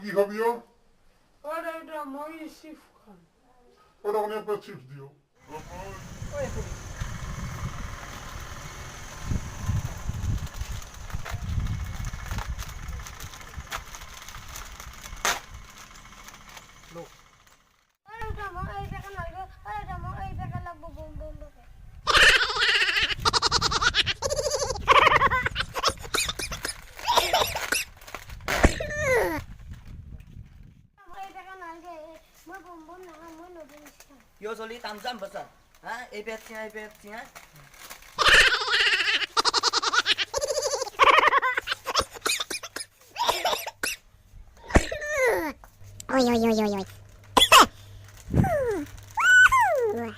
কি খাবি ওরে এটা মই চিফ খান ওটা অনেক একটা চিপস দিও ওই তো ওরে এটা মই এই বেকা লাগবে ওরে এটা মই এই বেকা লাগবে বম বম বেকা মই বম বম না মই নবম ইচ্ছা Yo soli tam-tam besar. Ha? Ebetnya. Oi.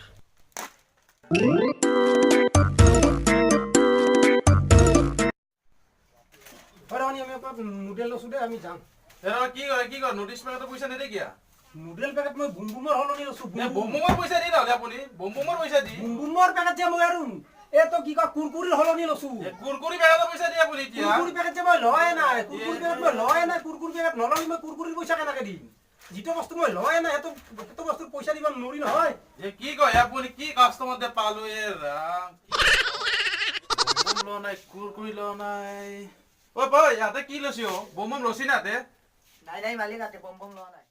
ওরে আমি একটা নুডল লসু দে আমি যাম এরা কি কর নোটিশ পেলে তো পয়সা নেদে কিয়া নুডল প্যাকেট মই বুম বুমৰ হলনি লসু বোমবোমৰ পইচা দি নহলে আপুনি বোমবোমৰ পইচা দি বুম বুমৰ প্যাকেট যে মই আৰু এ তো কি কয় কুৰকুৰিৰ হলনি লসু কুৰকুৰি পেকেটৰ পইচা দি আপুনি এতিয়া কুৰকুৰি প্যাকেট যে মই লয় নাই কুৰকুৰি প্যাকেট মই লয় নাই কুৰকুৰি প্যাকেট নলনি মই কুৰকুৰিৰ পইচা কেনেকে দিম যিটো বস্তু মই লয় নাই সেইটো বস্তুৰ পইচা দিব নোৱাৰি নহয় এ কি কয় আপুনি কি কাস্টমাৰ দে পালো এ ৰাম বোম ল নাই কুৰকুৰি ল নাই ঐ ইয়াতে কি লৈছি বোম লছি না তে Nai mali kate bom-bom lo nai.